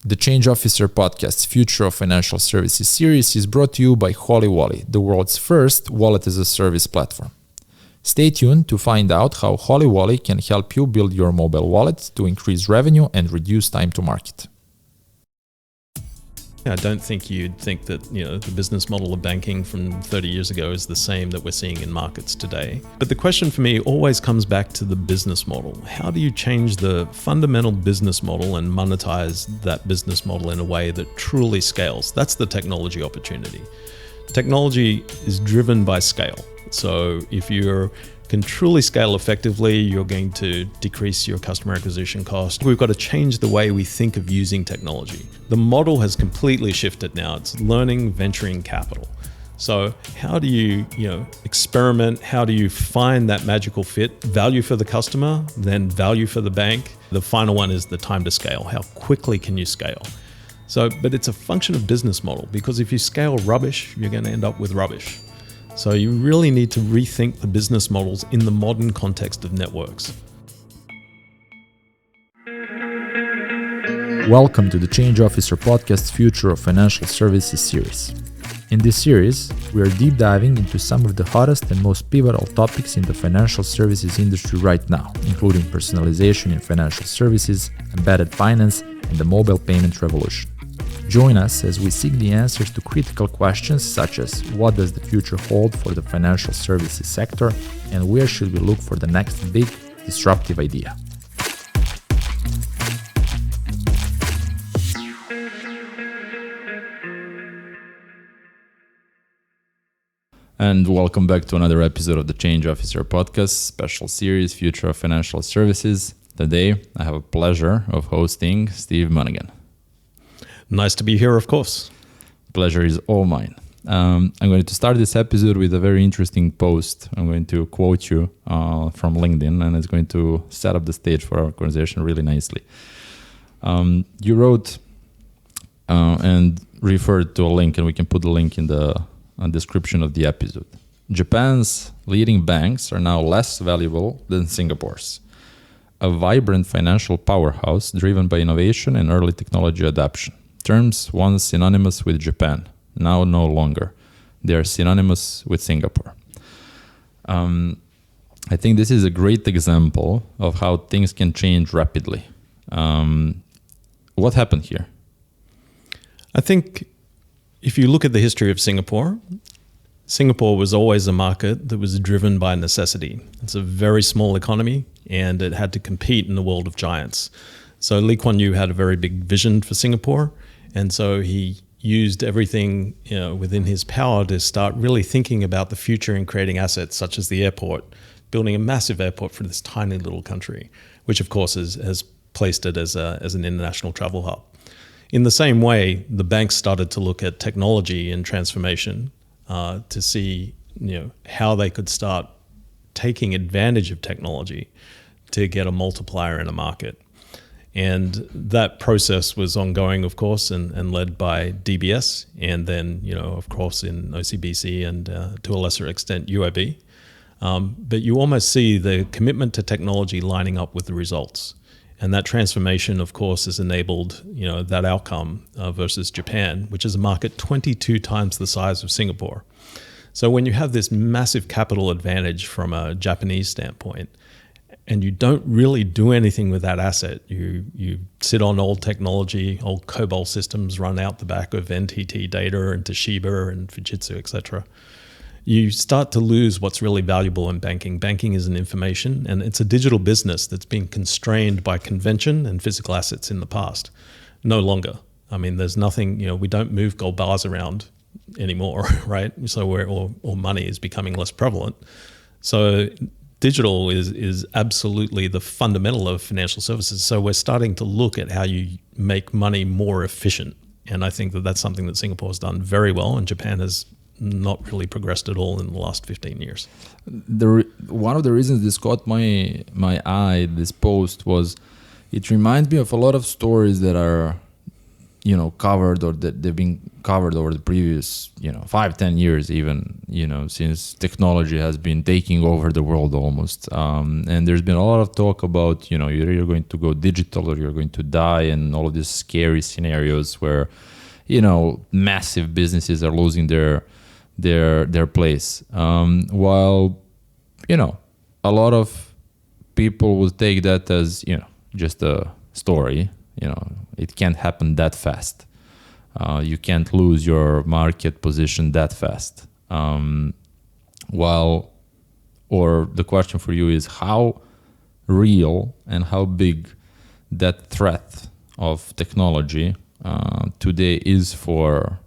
The Change Officer Podcast's Future of Financial Services series is brought to you by HolyWally, the world's first wallet-as-a-service platform. Stay tuned to find out how HolyWally can help you build your mobile wallet to increase revenue and reduce time to market. I don't think you'd think that, the business model of banking from 30 years ago is the same that we're seeing in markets today. But the question for me always comes back to the business model. How do you change the fundamental business model and monetize that business model in a way that truly scales? That's the technology opportunity. Technology is driven by scale. So if you can truly scale effectively, you're going to decrease your customer acquisition cost. We've got to change the way we think of using technology. The model has completely shifted now. It's learning, venturing, capital. So how do you, experiment? How do you find that magical fit? Value for the customer, then value for the bank. The final one is the time to scale. How quickly can you scale? But it's a function of business model, because if you scale rubbish, you're going to end up with rubbish. So you really need to rethink the business models in the modern context of networks. Welcome to the Change Officer Podcast's Future of Financial Services series. In this series, we are deep diving into some of the hottest and most pivotal topics in the financial services industry right now, including personalization in financial services, embedded finance, and the mobile payment revolution. Join us as we seek the answers to critical questions such as what does the future hold for the financial services sector and where should we look for the next big disruptive idea. And welcome back to another episode of the Change Officer Podcast, special series, Future of Financial Services. Today, I have a pleasure of hosting Steve Monaghan. Nice to be here, of course. Pleasure is all mine. I'm going to start this episode with a very interesting post. I'm going to quote you from LinkedIn, and it's going to set up the stage for our conversation really nicely. You wrote and referred to a link, and we can put the link in the description of the episode. Japan's leading banks are now less valuable than Singapore's. A vibrant financial powerhouse driven by innovation and early technology adoption. Terms once synonymous with Japan, now no longer. They are synonymous with Singapore. I think this is a great example of how things can change rapidly. What happened here? I think if you look at the history of Singapore was always a market that was driven by necessity. It's a very small economy, and it had to compete in the world of giants. So Lee Kuan Yew had a very big vision for Singapore, and so he used everything within his power to start really thinking about the future and creating assets such as the airport, building a massive airport for this tiny little country, which of course has placed it as an international travel hub. In the same way, the banks started to look at technology and transformation to see how they could start taking advantage of technology to get a multiplier in a market. And that process was ongoing, of course, and led by DBS, and then, of course, in OCBC and to a lesser extent, UOB. But you almost see the commitment to technology lining up with the results. And that transformation, of course, has enabled, that outcome versus Japan, which is a market 22 times the size of Singapore. So when you have this massive capital advantage from a Japanese standpoint, and you don't really do anything with that asset, you sit on old technology, old COBOL systems run out the back of NTT Data and Toshiba and Fujitsu, etc. You start to lose what's really valuable in banking. Banking is an information, and it's a digital business that's been constrained by convention and physical assets in the past. No longer. I mean, there's nothing, we don't move gold bars around anymore, right? So or money is becoming less prevalent. So digital is absolutely the fundamental of financial services. So we're starting to look at how you make money more efficient. And I think that that's something that Singapore has done very well, and Japan has not really progressed at all in the last 15 years. One of the reasons this caught my eye, this post, was it reminds me of a lot of stories that are, covered or that they've been covered over the previous 5-10 years, even since technology has been taking over the world almost, and there's been a lot of talk about you're either going to go digital or you're going to die, and all of these scary scenarios where massive businesses are losing their place, while a lot of people will take that as just a story. It can't happen that fast. You can't lose your market position that fast. Or the question for you is how real and how big that threat of technology today is for,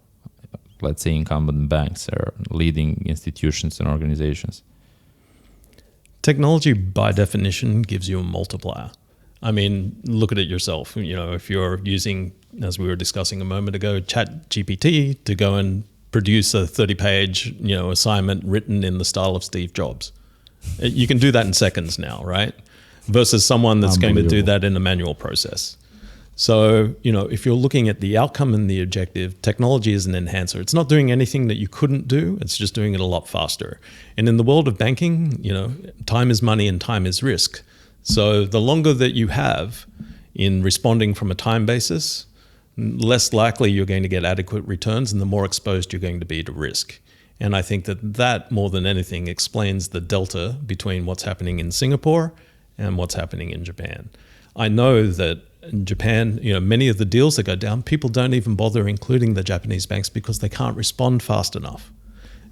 let's say, incumbent banks or leading institutions and organizations. Technology, by definition, gives you a multiplier. I mean, look at it yourself. If you're using, as we were discussing a moment ago, ChatGPT to go and produce a 30-page, assignment written in the style of Steve Jobs, you can do that in seconds now, right? Versus someone that's going to do that in a manual process. So, if you're looking at the outcome and the objective, technology is an enhancer. It's not doing anything that you couldn't do. It's just doing it a lot faster. And in the world of banking, time is money and time is risk. So the longer that you have in responding from a time basis, less likely you're going to get adequate returns and the more exposed you're going to be to risk. And I think that more than anything explains the delta between what's happening in Singapore and what's happening in Japan. I know that in Japan, many of the deals that go down, people don't even bother including the Japanese banks because they can't respond fast enough.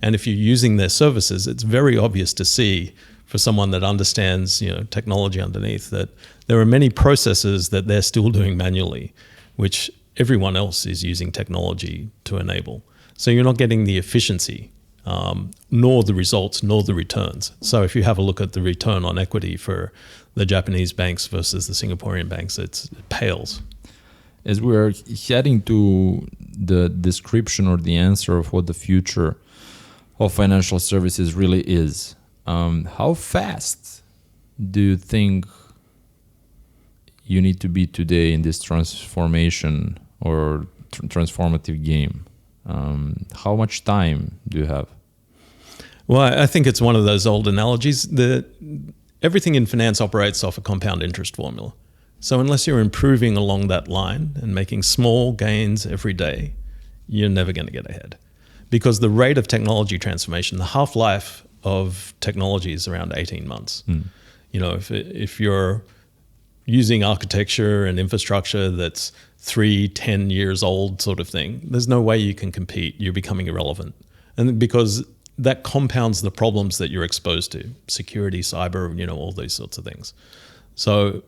And if you're using their services, it's very obvious to see for someone that understands, technology underneath, that there are many processes that they're still doing manually, which everyone else is using technology to enable. So you're not getting the efficiency, nor the results, nor the returns. So if you have a look at the return on equity for the Japanese banks versus the Singaporean banks, it pales. As we're heading to the description or the answer of what the future of financial services really is, how fast do you think you need to be today in this transformation or transformative game? How much time do you have? Well, I think it's one of those old analogies that everything in finance operates off a compound interest formula. So unless you're improving along that line and making small gains every day, you're never going to get ahead. Because the rate of technology transformation, the half-life of technology is around 18 months. If you're using architecture and infrastructure that's 3-10 years old sort of thing, there's no way you can compete. You're becoming irrelevant. And because that compounds the problems that you're exposed to, security, cyber, all these sorts of things. So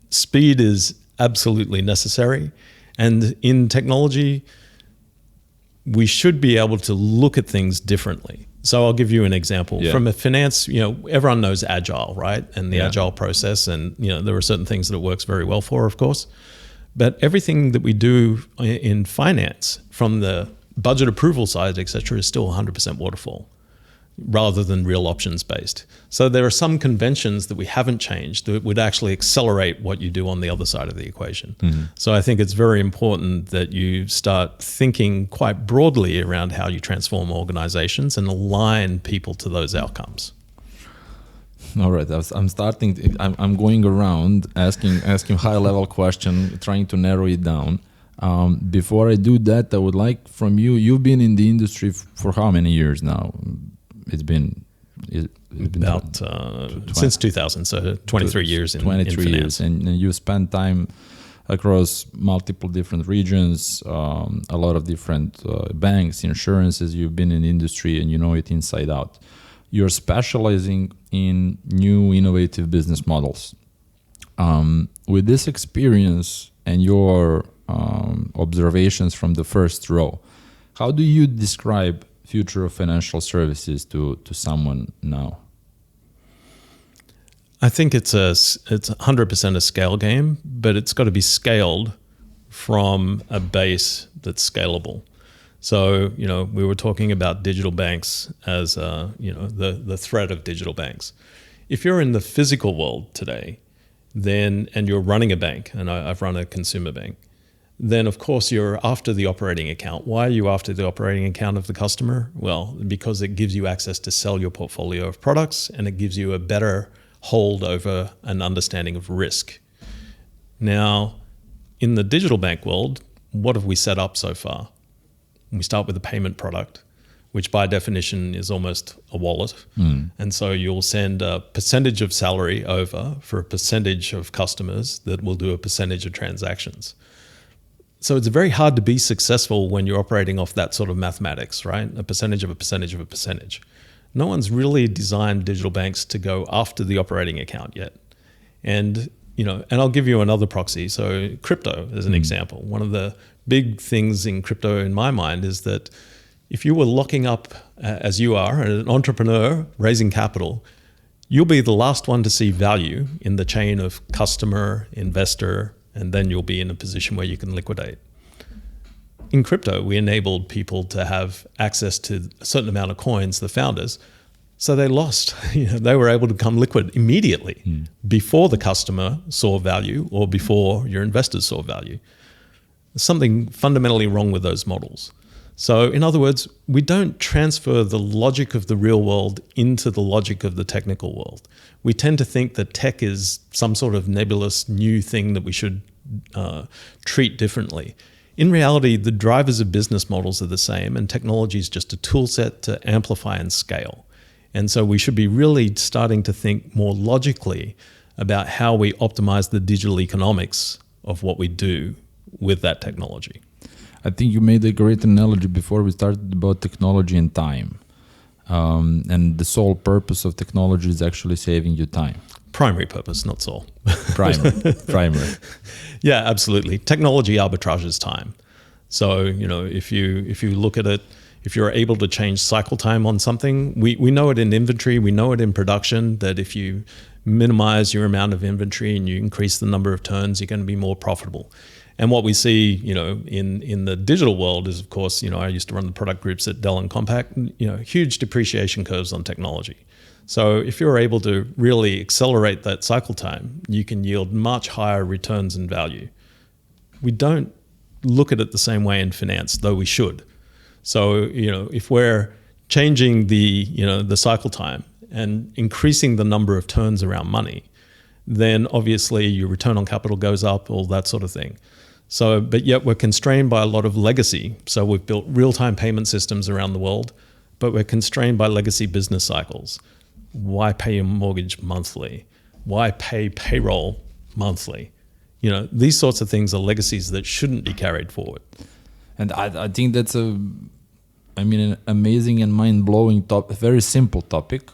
speed is absolutely necessary. And in technology, we should be able to look at things differently. So I'll give you an example. Yeah. From a finance, everyone knows agile, right? And the agile process, and there are certain things that it works very well for, of course. But everything that we do in finance, from the budget approval side, et cetera, is still 100% waterfall rather than real options based. So there are some conventions that we haven't changed that would actually accelerate what you do on the other side of the equation. Mm-hmm. So I think it's very important that you start thinking quite broadly around how you transform organizations and align people to those outcomes. All right, I'm going around asking high level question, trying to narrow it down. Before I do that, I would like from you, you've been in the industry for how many years now? It's been about since 2000, so 23 years in 23 in years, and you spent time across multiple different regions, a lot of different banks, insurances. You've been in the industry and you know it inside out. You're specializing in new innovative business models. With this experience and your observations from the first row, how do you describe future of financial services to someone now? I think it's 100% a scale game, but it's got to be scaled from a base that's scalable. So, we were talking about digital banks as, the threat of digital banks. If you're in the physical world today, and you're running a bank, and I've run a consumer bank, then of course you're after the operating account. Why are you after the operating account of the customer? Well, because it gives you access to sell your portfolio of products, and it gives you a better hold over an understanding of risk. Now, in the digital bank world, what have we set up so far? We start with a payment product, which by definition is almost a wallet. And so you'll send a percentage of salary over for a percentage of customers that will do a percentage of transactions. So it's very hard to be successful when you're operating off that sort of mathematics, right? A percentage of a percentage of a percentage. No one's really designed digital banks to go after the operating account yet. And I'll give you another proxy. So crypto as an example. One of the big things in crypto in my mind is that if you were locking up, as you are, an entrepreneur raising capital, you'll be the last one to see value in the chain of customer, investor, and then you'll be in a position where you can liquidate. In crypto, we enabled people to have access to a certain amount of coins, the founders, so they lost. They were able to become liquid immediately before the customer saw value or before your investors saw value. There's something fundamentally wrong with those models. So in other words, we don't transfer the logic of the real world into the logic of the technical world. We tend to think that tech is some sort of nebulous new thing that we should treat differently. In reality, the drivers of business models are the same, and technology is just a tool set to amplify and scale. And so we should be really starting to think more logically about how we optimize the digital economics of what we do with that technology. I think you made a great analogy before we started about technology and time. And the sole purpose of technology is actually saving you time. Primary purpose, not sole. Primary. Yeah, absolutely. Technology arbitrages time. So, if you look at it, if you're able to change cycle time on something, we know it in inventory, we know it in production, that if you minimize your amount of inventory and you increase the number of turns, you're going to be more profitable. And what we see, in the digital world is, of course, I used to run the product groups at Dell and Compaq, huge depreciation curves on technology. So if you're able to really accelerate that cycle time, you can yield much higher returns and value. We don't look at it the same way in finance, though we should. So, if we're changing the cycle time and increasing the number of turns around money, then obviously your return on capital goes up, all that sort of thing. So, but yet we're constrained by a lot of legacy. So we've built real-time payment systems around the world, but we're constrained by legacy business cycles. Why pay your mortgage monthly? Why pay payroll monthly? These sorts of things are legacies that shouldn't be carried forward. And I think that's an amazing and mind-blowing topic, very simple topic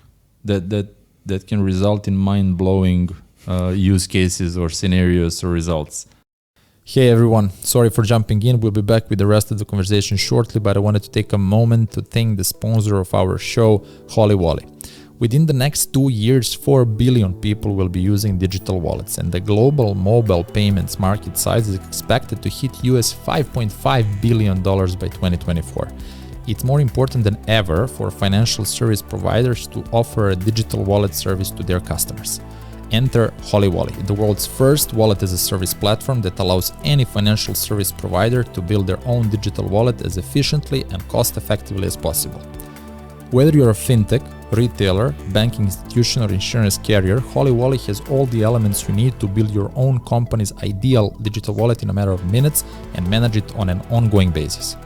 that can result in mind-blowing use cases or scenarios or results. Hey everyone, sorry for jumping in. We'll be back with the rest of the conversation shortly, but I wanted to take a moment to thank the sponsor of our show, HolyWally. Within the next 2 years, 4 billion people will be using digital wallets, and the global mobile payments market size is expected to hit US $5.5 billion by 2024. It's more important than ever for financial service providers to offer a digital wallet service to their customers. Enter HolyWally, the world's first wallet-as-a-service platform that allows any financial service provider to build their own digital wallet as efficiently and cost-effectively as possible. Whether you're a fintech, retailer, banking institution, or insurance carrier, HolyWally has all the elements you need to build your own company's ideal digital wallet in a matter of minutes and manage it on an ongoing basis.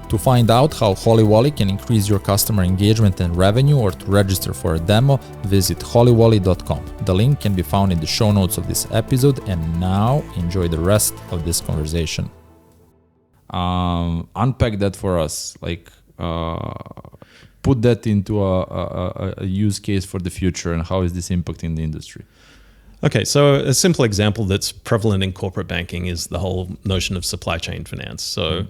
To find out how HolyWally can increase your customer engagement and revenue, or to register for a demo, visit holywally.com. The link can be found in the show notes of this episode, and now enjoy the rest of this conversation. Unpack that for us, put that into a use case for the future, and how is this impacting the industry? Okay, so a simple example that's prevalent in corporate banking is the whole notion of supply chain finance. So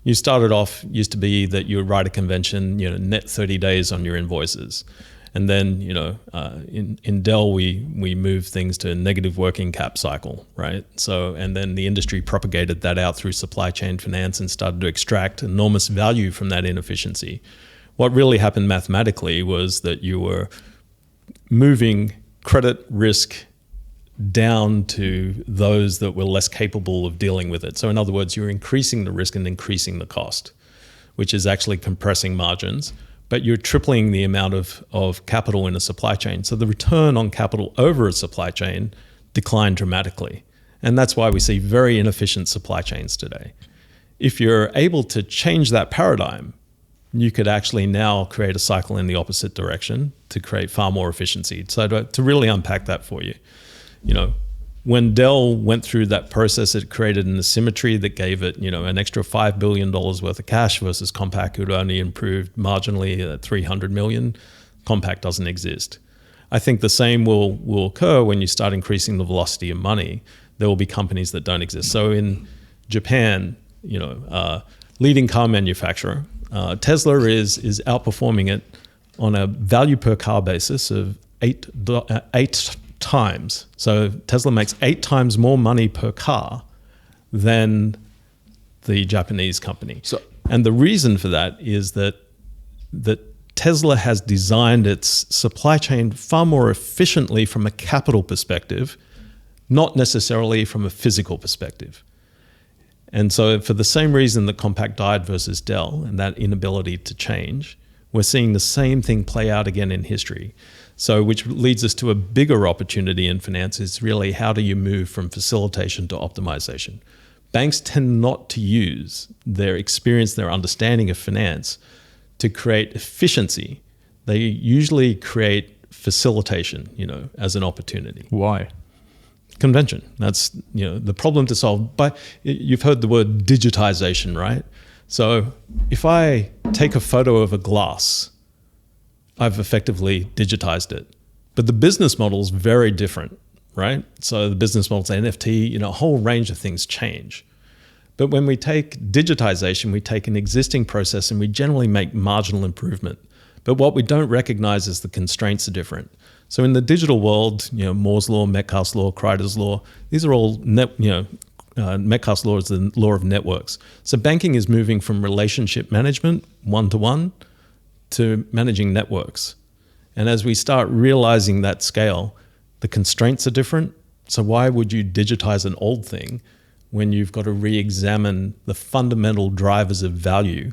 you started off, used to be that you would write a convention, net 30 days on your invoices. And then, in Dell, we moved things to a negative working cap cycle, right? So, and then the industry propagated that out through supply chain finance and started to extract enormous value from that inefficiency. What really happened mathematically was that you were moving credit risk down to those that were less capable of dealing with it. So in other words, you're increasing the risk and increasing the cost, which is actually compressing margins, but you're tripling the amount of capital in a supply chain. So the return on capital over a supply chain declined dramatically. And that's why we see very inefficient supply chains today. If you're able to change that paradigm, you could actually now create a cycle in the opposite direction to create far more efficiency. So to really unpack that for you, when Dell went through that process, it created an asymmetry that gave it, an extra $5 billion worth of cash versus Compaq, who'd only improved marginally at $300 million. Compaq doesn't exist. I think the same will occur when you start increasing the velocity of money. There will be companies that don't exist. So in Japan, leading car manufacturer, Tesla is outperforming it on a value per car basis of eight times. So Tesla makes 8 times more money per car than the Japanese company. And the reason for that is that Tesla has designed its supply chain far more efficiently from a capital perspective, not necessarily from a physical perspective. And so for the same reason that Compaq died versus Dell and that inability to change, we're seeing the same thing play out again in history. So which leads us to a bigger opportunity in finance is really how do you move from facilitation to optimization? Banks tend not to use their experience, their understanding of finance to create efficiency. They usually create facilitation, as an opportunity. Why? Convention. That's the problem to solve. But you've heard the word digitization, right? So if I take a photo of a glass, I've effectively digitized it. But the business model is very different, right? So the business model's NFT, a whole range of things change. But when we take digitization, we take an existing process and we generally make marginal improvement. But what we don't recognize is the constraints are different. So in the digital world, Moore's law, Metcalfe's law, Kreider's law, these are all Metcalfe's law is the law of networks. So banking is moving from relationship management, one-to-one, to managing networks. And as we start realizing that scale, the constraints are different. So why would you digitize an old thing when you've got to re-examine the fundamental drivers of value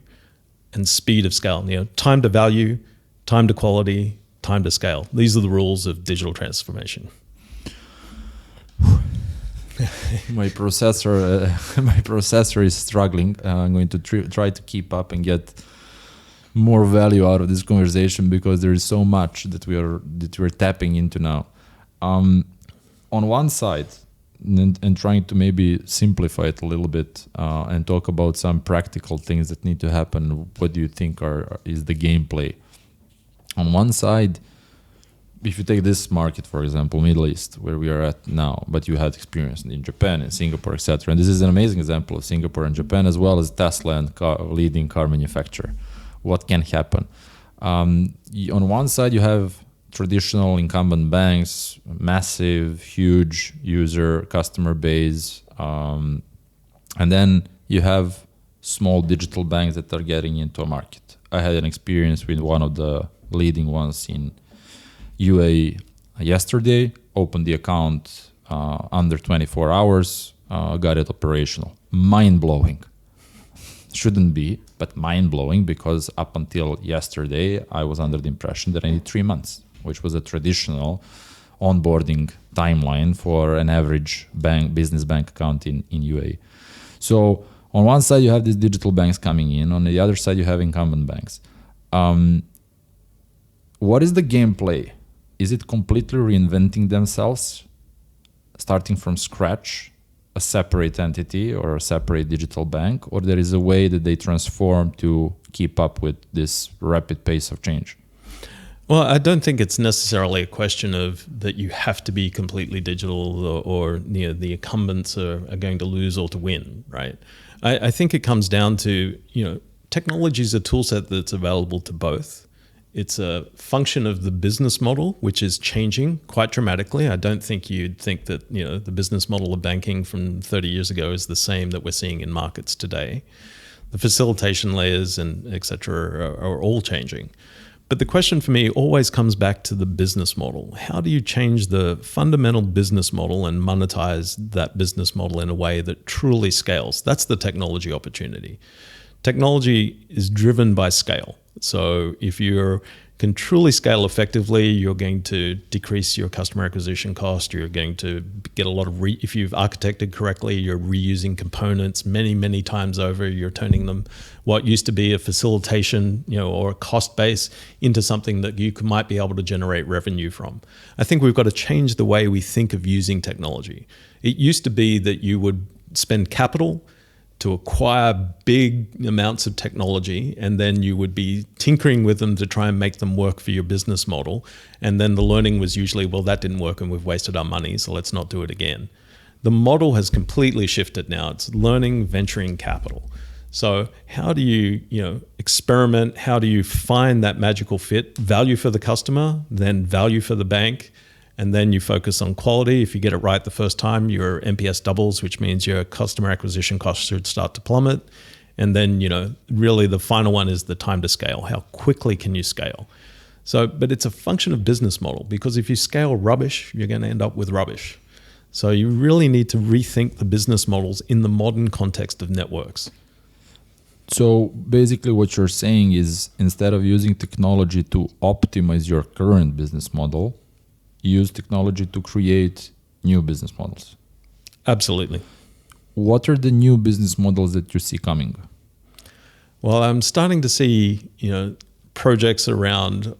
and speed of scale? Time to value, time to quality, time to scale. These are the rules of digital transformation. My processor is struggling. I'm going to try to keep up and get more value out of this conversation because there is so much that we're tapping into now. On one side, and trying to maybe simplify it a little bit and talk about some practical things that need to happen. What do you think is the gameplay? On one side, if you take this market, for example, Middle East, where we are at now, but you had experience in Japan and Singapore, etc. And this is an amazing example of Singapore and Japan, as well as Tesla and leading car manufacturer. What can happen? On one side, you have traditional incumbent banks, massive, huge customer base. And then you have small digital banks that are getting into a market. I had an experience with one of the leading ones in UAE yesterday, opened the account under 24 hours, got it operational. Mind-blowing. Shouldn't be, but mind-blowing, because up until yesterday, I was under the impression that I need 3 months, which was a traditional onboarding timeline for an average business bank account in UAE. So on one side, you have these digital banks coming in. On the other side, you have incumbent banks. What is the gameplay? Is it completely reinventing themselves, starting from scratch, a separate entity or a separate digital bank, or there is a way that they transform to keep up with this rapid pace of change? Well, I don't think it's necessarily a question of that you have to be completely digital or the incumbents are going to lose or to win, right? I think it comes down to, technology is a tool set that's available to both. It's a function of the business model, which is changing quite dramatically. I don't think you'd think that, the business model of banking from 30 years ago is the same that we're seeing in markets today. The facilitation layers and et cetera are all changing. But the question for me always comes back to the business model. How do you change the fundamental business model and monetize that business model in a way that truly scales? That's the technology opportunity. Technology is driven by scale. So if you can truly scale effectively, you're going to decrease your customer acquisition cost. You're going to get a lot of, if you've architected correctly, you're reusing components many, many times over. You're turning them, what used to be a facilitation, or a cost base, into something that you might be able to generate revenue from. I think we've got to change the way we think of using technology. It used to be that you would spend capital to acquire big amounts of technology, and then you would be tinkering with them to try and make them work for your business model. And then the learning was usually, well, that didn't work and we've wasted our money, so let's not do it again. The model has completely shifted now. It's learning, venturing capital. So how do you, experiment? How do you find that magical fit? Value for the customer, then value for the bank, and then you focus on quality. If you get it right the first time, your NPS doubles, which means your customer acquisition costs should start to plummet. And then, really the final one is the time to scale. How quickly can you scale? So, but it's a function of business model, because if you scale rubbish, you're going to end up with rubbish. So you really need to rethink the business models in the modern context of networks. So basically what you're saying is, instead of using technology to optimize your current business model, use technology to create new business models. Absolutely. What are the new business models that you see coming? Well, I'm starting to see, projects around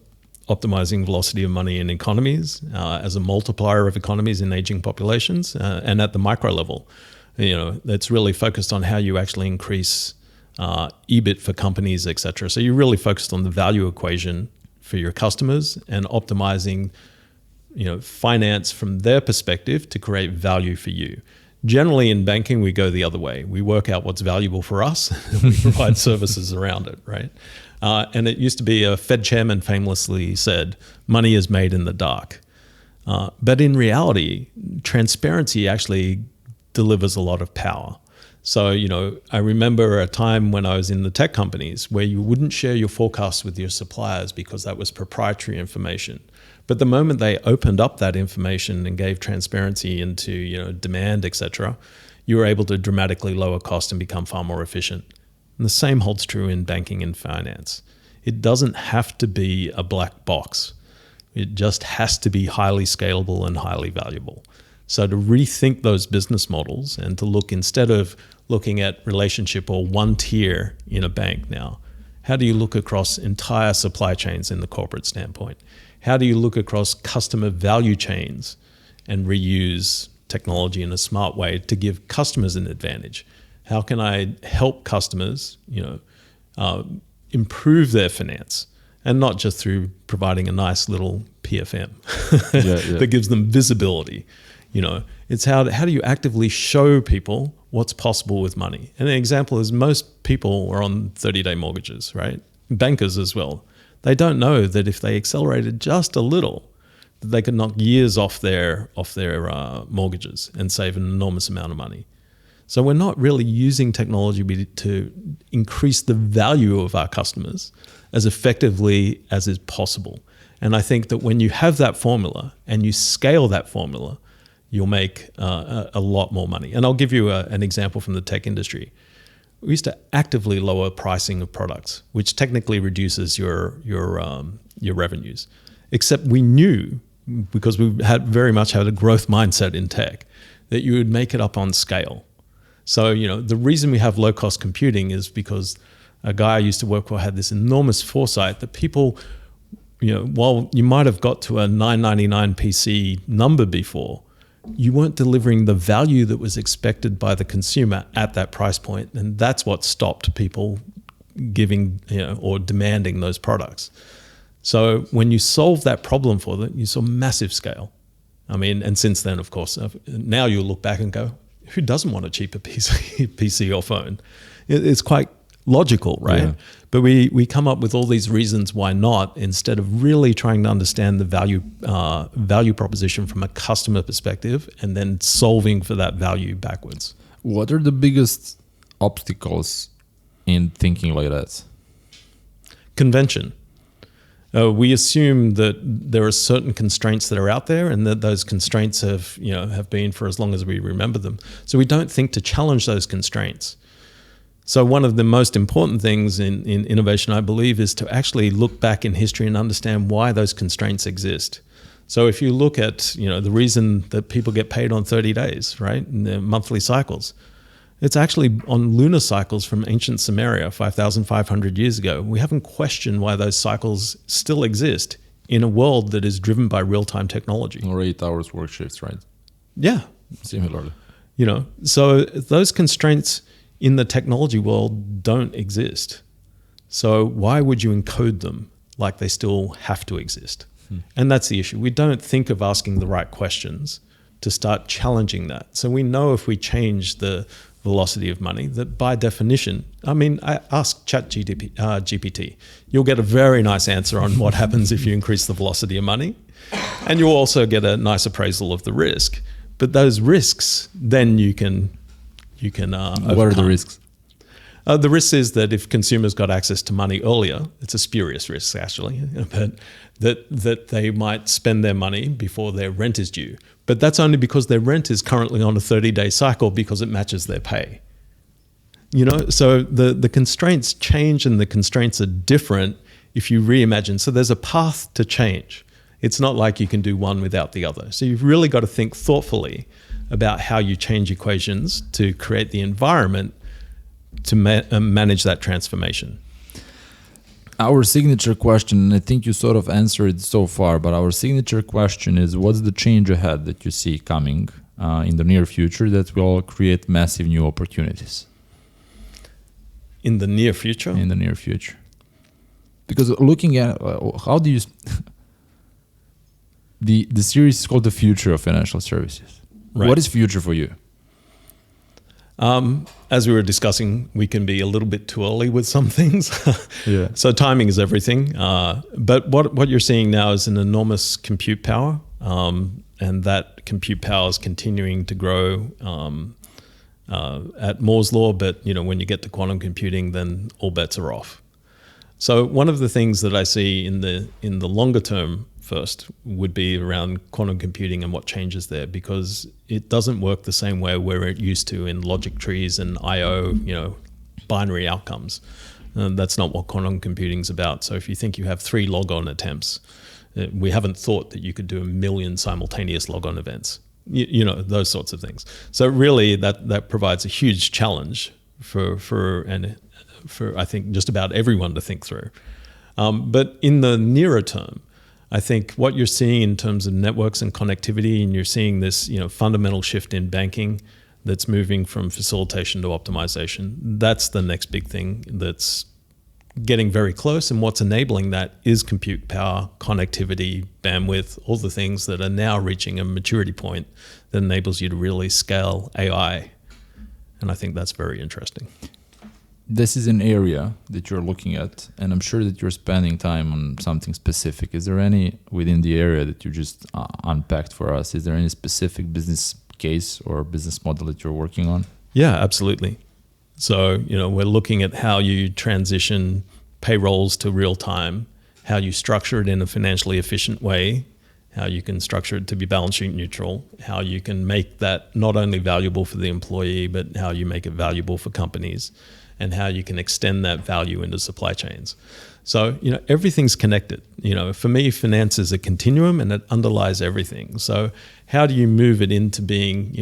optimizing velocity of money in economies as a multiplier of economies in aging populations, and at the micro level, that's really focused on how you actually increase EBIT for companies, etc. So you're really focused on the value equation for your customers and optimizing finance from their perspective to create value for you. Generally in banking, we go the other way. We work out what's valuable for us and we provide services around it, right? And it used to be a Fed chairman famously said, money is made in the dark. But in reality, transparency actually delivers a lot of power. So, I remember a time when I was in the tech companies where you wouldn't share your forecasts with your suppliers because that was proprietary information. But the moment they opened up that information and gave transparency into, demand, etc., you were able to dramatically lower cost and become far more efficient. And the same holds true in banking and finance. It doesn't have to be a black box. It just has to be highly scalable and highly valuable. So to rethink those business models and to look, instead of looking at relationship or one tier in a bank now, how do you look across entire supply chains in the corporate standpoint? How do you look across customer value chains and reuse technology in a smart way to give customers an advantage? How can I help customers, improve their finance, and not just through providing a nice little PFM that gives them visibility? It's how do you actively show people what's possible with money? And an example is most people are on 30-day mortgages, right? Bankers as well. They don't know that if they accelerated just a little, that they could knock years off their mortgages and save an enormous amount of money. So we're not really using technology to increase the value of our customers as effectively as is possible. And I think that when you have that formula and you scale that formula, you'll make a lot more money. And I'll give you an example from the tech industry. We used to actively lower pricing of products, which technically reduces your revenues. Except we knew, because we had very much had a growth mindset in tech, that you would make it up on scale. So, the reason we have low-cost computing is because a guy I used to work for had this enormous foresight that people, while you might have got to a $9.99 PC number before, you weren't delivering the value that was expected by the consumer at that price point. And that's what stopped people giving, or demanding those products. So when you solve that problem for them, you saw massive scale. And since then, of course, now you'll look back and go, who doesn't want a cheaper PC or phone? It's quite logical, right? Yeah. But we come up with all these reasons why not, instead of really trying to understand the value proposition from a customer perspective and then solving for that value backwards. What are the biggest obstacles in thinking like that? Convention. We assume that there are certain constraints that are out there, and that those constraints have been for as long as we remember them. So we don't think to challenge those constraints. So one of the most important things in innovation, I believe, is to actually look back in history and understand why those constraints exist. So if you look at the reason that people get paid on 30 days, right, in their monthly cycles, it's actually on lunar cycles from ancient Sumeria 5,500 years ago. We haven't questioned why those cycles still exist in a world that is driven by real-time technology. Or 8 hours work shifts, right? Yeah. Similarly. So those constraints in the technology world don't exist. So why would you encode them like they still have to exist? And that's the issue. We don't think of asking the right questions to start challenging that. So we know if we change the velocity of money, that by definition, I ask GPT, you'll get a very nice answer on what happens if you increase the velocity of money. And you'll also get a nice appraisal of the risk. But those risks, then you can What are the risks? The risk is that if consumers got access to money earlier, it's a spurious risk actually, but that they might spend their money before their rent is due. But that's only because their rent is currently on a 30-day cycle because it matches their pay. So the constraints change, and the constraints are different if you reimagine. So there's a path to change. It's not like you can do one without the other. So you've really got to think thoughtfully about how you change equations to create the environment to manage that transformation. Our signature question, and I think you sort of answered so far, but our signature question is, what's the change ahead that you see coming in the near future that will create massive new opportunities? In the near future? In the near future. Because looking at how do you... The series is called The Future of Financial Services. Right. What is future for you? As we were discussing, we can be a little bit too early with some things. Yeah. So timing is everything. But what you're seeing now is an enormous compute power, and that compute power is continuing to grow at Moore's law. But when you get to quantum computing, then all bets are off. So one of the things that I see in the longer term first would be around quantum computing and what changes there, because it doesn't work the same way we're used to in logic trees and I/O, binary outcomes. That's not what quantum computing is about. So if you think you have 3 logon attempts, we haven't thought that you could do 1 million simultaneous logon events, those sorts of things. So really that provides a huge challenge for I think just about everyone to think through. But in the nearer term, I think what you're seeing in terms of networks and connectivity, and you're seeing this, fundamental shift in banking that's moving from facilitation to optimization. That's the next big thing that's getting very close. And what's enabling that is compute power, connectivity, bandwidth, all the things that are now reaching a maturity point that enables you to really scale AI. And I think that's very interesting. This is an area that you're looking at, and I'm sure that you're spending time on something specific. Is there any within the area that you just unpacked for us? Is there any specific business case or business model that you're working on? Yeah, absolutely. So, we're looking at how you transition payrolls to real time, how you structure it in a financially efficient way, how you can structure it to be balance sheet neutral, how you can make that not only valuable for the employee, but how you make it valuable for companies, and how you can extend that value into supply chains. So, everything's connected. For me, finance is a continuum and it underlies everything. So how do you move it into being,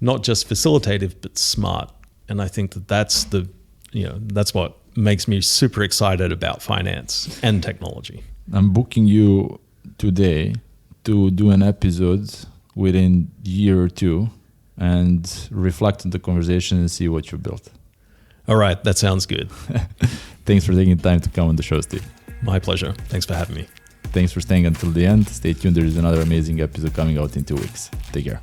not just facilitative, but smart? And I think that's that's what makes me super excited about finance and technology. I'm booking you today to do an episode within a year or two and reflect on the conversation and see what you built. All right, that sounds good. Thanks for taking time to come on the show, Steve. My pleasure. Thanks for having me. Thanks for staying until the end. Stay tuned. There is another amazing episode coming out in 2 weeks. Take care.